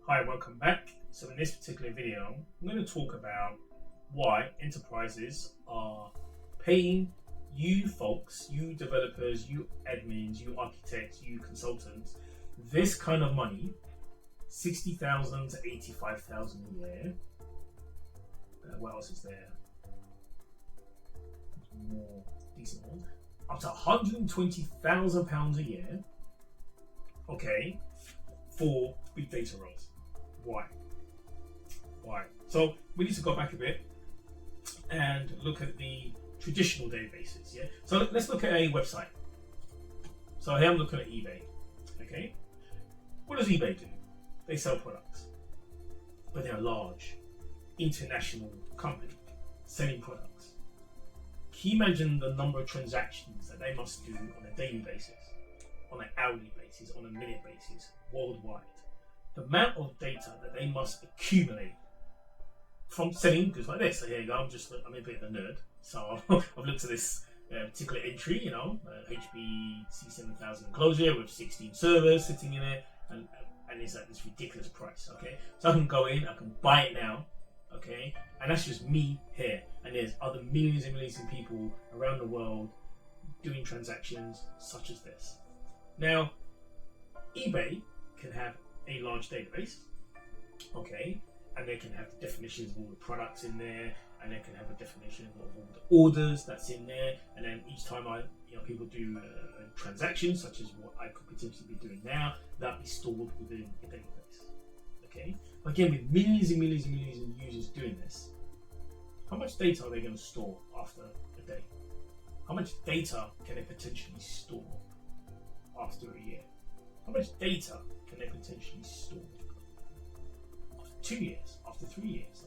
Hi, welcome back. So in this particular video, I'm going to talk about why enterprises are paying you folks, you developers, you admins, you architects, you consultants, this kind of money, 60,000 to 85,000 a year. What else is there? More decent one. Up to £120,000 a year. Okay, for big data roles. Why? So we need to go back a bit and look at the traditional databases. Yeah. So let's look at a website. So here I'm looking at eBay. Okay. What does eBay do? They sell products, but they're a large international company selling products. Can you imagine the number of transactions that they must do on a daily basis, on an hourly basis, on a minute basis, worldwide? The amount of data that they must accumulate from selling goods like this. So here you go, I'm a bit of a nerd. So I've looked at this particular entry, HP C7000 enclosure with 16 servers sitting in it, and it's at this ridiculous price, okay? So I can go in, I can buy it now, okay? And that's just me here. And there's other millions and millions of people around the world doing transactions such as this. Now, eBay can have a large database, okay, and they can have the definitions of all the products in there, and they can have a definition of all the orders that's in there, and then each time people do transactions, such as what I could potentially be doing now, that'll be stored within a database, okay. Again, with millions and millions and millions of users doing this, how much data are they going to store after a day? How much data can they potentially store after a year? How much data can they potentially store after 2 years, after 3 years,